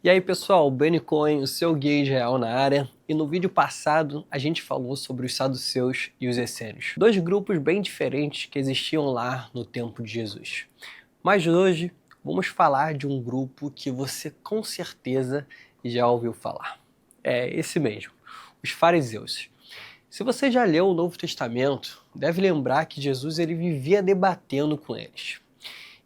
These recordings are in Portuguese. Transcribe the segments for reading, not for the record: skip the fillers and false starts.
E aí pessoal, Benny Cohen, o seu guia Israel na área, e no vídeo passado a gente falou sobre os saduceus e os essênios, dois grupos bem diferentes que existiam lá no tempo de Jesus. Mas hoje vamos falar de um grupo que você com certeza já ouviu falar. É esse mesmo, os fariseus. Se você já leu o Novo Testamento, deve lembrar que Jesus ele vivia debatendo com eles.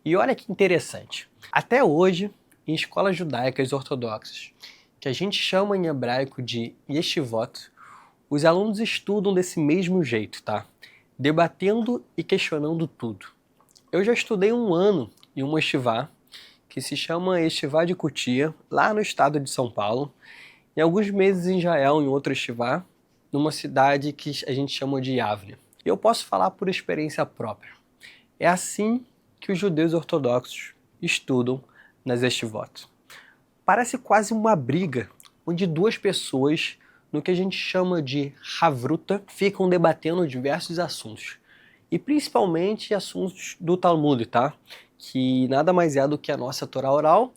E olha que interessante, até hoje, em escolas judaicas ortodoxas, que a gente chama em hebraico de yeshivot, os alunos estudam desse mesmo jeito, tá? Debatendo e questionando tudo. Eu já estudei um ano em uma yeshivá, que se chama Yeshivá de Cutia, lá no estado de São Paulo, e alguns meses em Israel, em outra yeshivá, numa cidade que a gente chama de Yavne. E eu posso falar por experiência própria. É assim que os judeus ortodoxos estudam nas yeshivot. Parece quase uma briga, onde duas pessoas, no que a gente chama de havruta, ficam debatendo diversos assuntos. E principalmente assuntos do Talmud, tá? Que nada mais é do que a nossa Torá oral,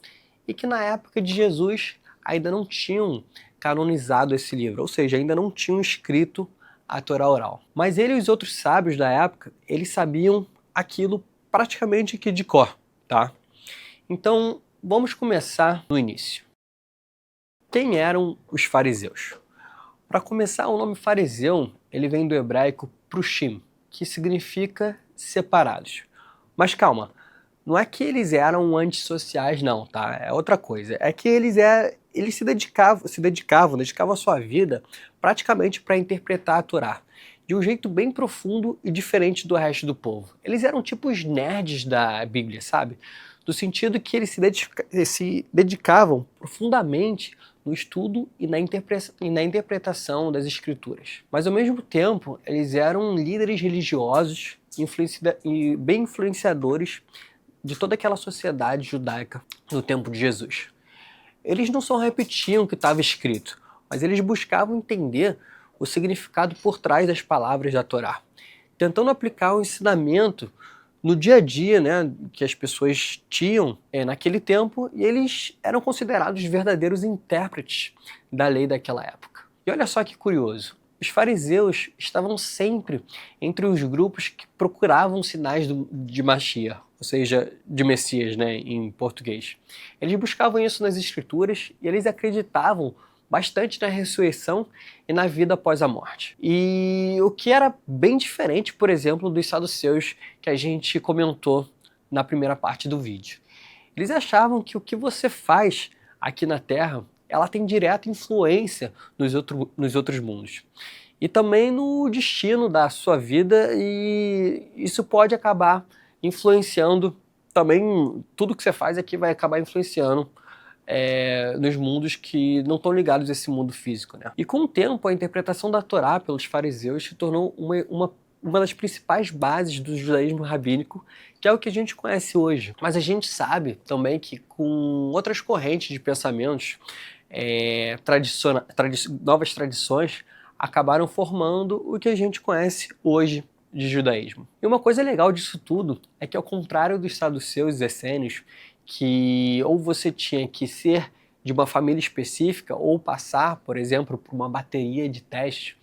e que na época de Jesus ainda não tinham canonizado esse livro, ou seja, ainda não tinham escrito a Torá oral. Mas ele e os outros sábios da época, eles sabiam aquilo praticamente que de cor, tá? Então, vamos começar no início. Quem eram os fariseus? Para começar, o nome fariseu, ele vem do hebraico prushim, que significa separados. Mas calma, não é que eles eram antissociais não, tá? É outra coisa. É que eles dedicavam a sua vida praticamente para interpretar a Torá, de um jeito bem profundo e diferente do resto do povo. Eles eram tipo os nerds da Bíblia, sabe? Do sentido que eles se dedicavam profundamente no estudo e na interpretação das escrituras. Mas ao mesmo tempo, eles eram líderes religiosos e bem influenciadores de toda aquela sociedade judaica no tempo de Jesus. Eles não só repetiam o que estava escrito, mas eles buscavam entender o significado por trás das palavras da Torá, tentando aplicar o ensinamento no dia a dia, né, que as pessoas tinham naquele tempo, e eles eram considerados verdadeiros intérpretes da lei daquela época. E olha só que curioso, os fariseus estavam sempre entre os grupos que procuravam sinais de Mashiach, ou seja, de Messias, né, em português. Eles buscavam isso nas escrituras e eles acreditavam bastante na ressurreição e na vida após a morte. E o que era bem diferente, por exemplo, dos saduceus que a gente comentou na primeira parte do vídeo. Eles achavam que o que você faz aqui na Terra, ela tem direta influência nos outros mundos. E também no destino da sua vida, e isso pode acabar influenciando também, tudo que você faz aqui vai acabar influenciando nos mundos que não estão ligados a esse mundo físico, né? E com o tempo, a interpretação da Torá pelos fariseus se tornou uma das principais bases do judaísmo rabínico, que é o que a gente conhece hoje. Mas a gente sabe também que com outras correntes de pensamentos, novas tradições, acabaram formando o que a gente conhece hoje de judaísmo. E uma coisa legal disso tudo é que, ao contrário dos saduceus e essênios, que ou você tinha que ser de uma família específica ou passar, por exemplo, por uma bateria de testes,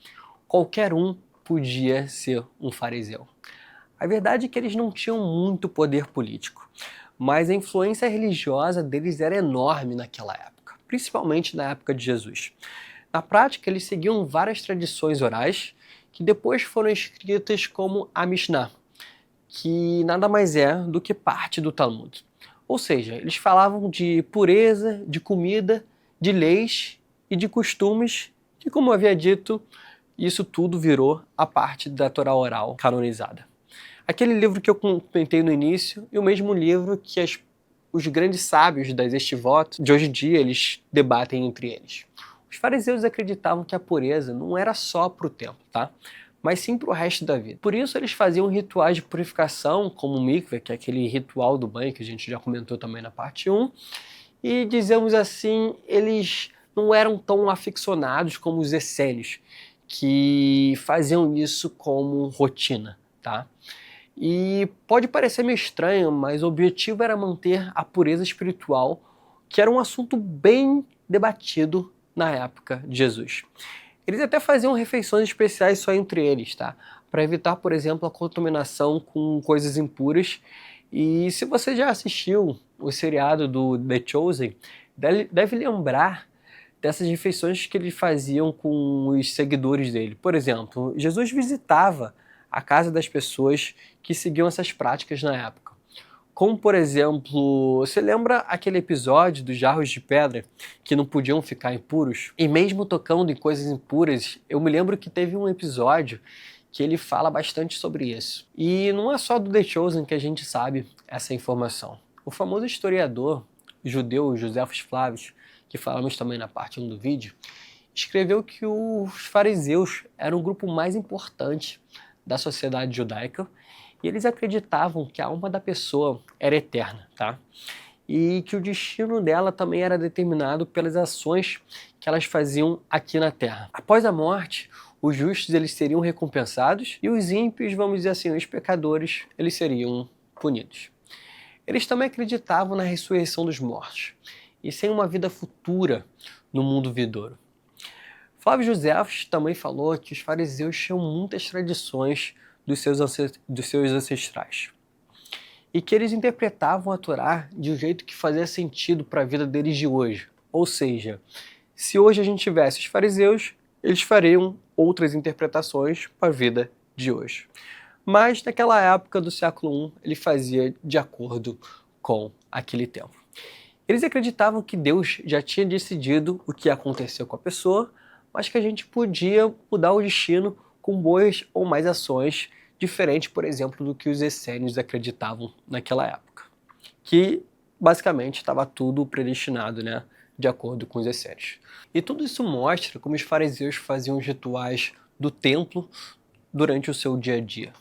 qualquer um podia ser um fariseu. A verdade é que eles não tinham muito poder político, mas a influência religiosa deles era enorme naquela época, principalmente na época de Jesus. Na prática, eles seguiam várias tradições orais que depois foram escritas como a Mishnah, que nada mais é do que parte do Talmud. Ou seja, eles falavam de pureza, de comida, de leis e de costumes, que, como eu havia dito, isso tudo virou a parte da Torá oral canonizada. Aquele livro que eu comentei no início, e o mesmo livro que os grandes sábios das Estivot, de hoje em dia, eles debatem entre eles. Os fariseus acreditavam que a pureza não era só para o templo, tá? Mas sim para o resto da vida. Por isso eles faziam rituais de purificação, como o mikveh, que é aquele ritual do banho que a gente já comentou também na parte 1, e, dizemos assim, eles não eram tão aficionados como os essênios, que faziam isso como rotina, tá? E pode parecer meio estranho, mas o objetivo era manter a pureza espiritual que era um assunto bem debatido na época de Jesus. Eles até faziam refeições especiais só entre eles, tá? Para evitar, por exemplo, a contaminação com coisas impuras. E se você já assistiu o seriado do The Chosen, deve lembrar dessas refeições que eles faziam com os seguidores dele. Por exemplo, Jesus visitava a casa das pessoas que seguiam essas práticas na época. Como, por exemplo, você lembra aquele episódio dos jarros de pedra que não podiam ficar impuros? E mesmo tocando em coisas impuras, eu me lembro que teve um episódio que ele fala bastante sobre isso. E não é só do The Chosen que a gente sabe essa informação. O famoso historiador judeu Joséfos Flávio, que falamos também na parte 1 do vídeo, escreveu que os fariseus eram o grupo mais importante da sociedade judaica e eles acreditavam que a alma da pessoa era eterna, tá? E que o destino dela também era determinado pelas ações que elas faziam aqui na Terra. Após a morte, os justos eles seriam recompensados e os ímpios, vamos dizer assim, os pecadores, eles seriam punidos. Eles também acreditavam na ressurreição dos mortos e sem uma vida futura no mundo vindouro. Flávio Joséfos também falou que os fariseus tinham muitas tradições dos seus ancestrais e que eles interpretavam a Torá de um jeito que fazia sentido para a vida deles de hoje. Ou seja, se hoje a gente tivesse os fariseus, eles fariam outras interpretações para a vida de hoje. Mas naquela época do século I, ele fazia de acordo com aquele tempo. Eles acreditavam que Deus já tinha decidido o que aconteceu com a pessoa, mas que a gente podia mudar o destino com boas ou mais ações, diferente, por exemplo, do que os essênios acreditavam naquela época. Que, basicamente, estava tudo predestinado, né, de acordo com os essênios. E tudo isso mostra como os fariseus faziam os rituais do templo durante o seu dia a dia.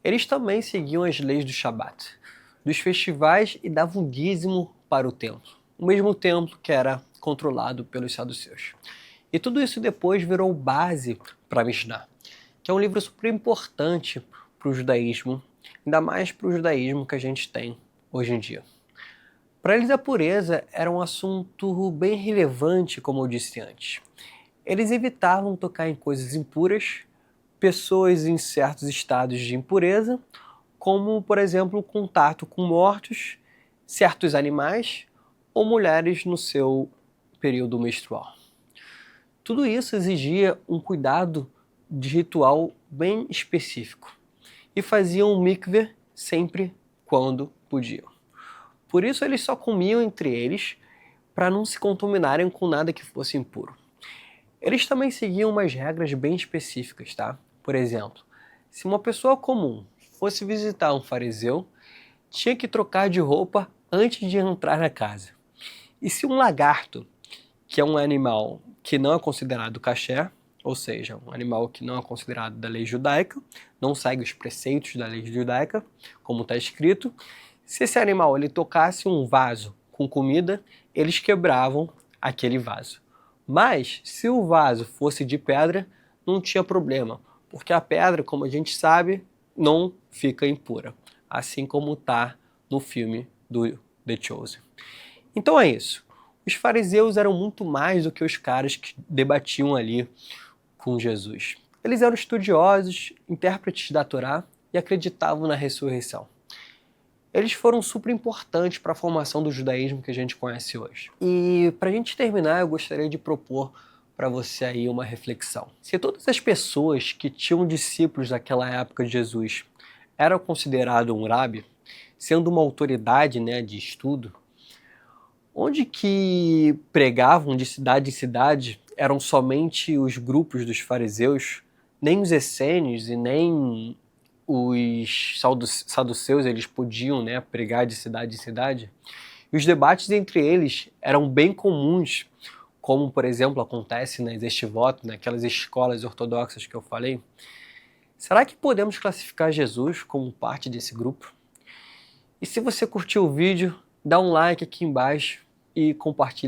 Eles também seguiam as leis do Shabat, dos festivais e davam dízimo para o templo, o mesmo templo que era controlado pelos saduceus. E tudo isso depois virou base para a Mishnah, que é um livro super importante para o judaísmo, ainda mais para o judaísmo que a gente tem hoje em dia. Para eles a pureza era um assunto bem relevante, como eu disse antes. Eles evitavam tocar em coisas impuras, pessoas em certos estados de impureza, como, por exemplo, o contato com mortos, certos animais ou mulheres no seu período menstrual. Tudo isso exigia um cuidado de ritual bem específico e faziam um mikveh sempre quando podiam. Por isso eles só comiam entre eles para não se contaminarem com nada que fosse impuro. Eles também seguiam umas regras bem específicas, tá? Por exemplo, se uma pessoa comum fosse visitar um fariseu, tinha que trocar de roupa antes de entrar na casa. E se um lagarto, que é um animal que não é considerado kasher, ou seja, um animal que não é considerado da lei judaica, não segue os preceitos da lei judaica, como está escrito, se esse animal ele tocasse um vaso com comida, eles quebravam aquele vaso. Mas, se o vaso fosse de pedra, não tinha problema, porque a pedra, como a gente sabe, não fica impura, assim como está no filme do The Chosen. Então é isso. Os fariseus eram muito mais do que os caras que debatiam ali com Jesus. Eles eram estudiosos, intérpretes da Torá e acreditavam na ressurreição. Eles foram super importantes para a formação do judaísmo que a gente conhece hoje. E para a gente terminar, eu gostaria de propor para você aí uma reflexão. Se todas as pessoas que tinham discípulos daquela época de Jesus eram considerados um rabi, sendo uma autoridade, né, de estudo, onde que pregavam de cidade em cidade eram somente os grupos dos fariseus, nem os essênios e nem os saduceus eles podiam, né, pregar de cidade em cidade. E os debates entre eles eram bem comuns, como, por exemplo, acontece nas estivot, naquelas escolas ortodoxas que eu falei. Será que podemos classificar Jesus como parte desse grupo? E se você curtiu o vídeo, dá um like aqui embaixo e compartilha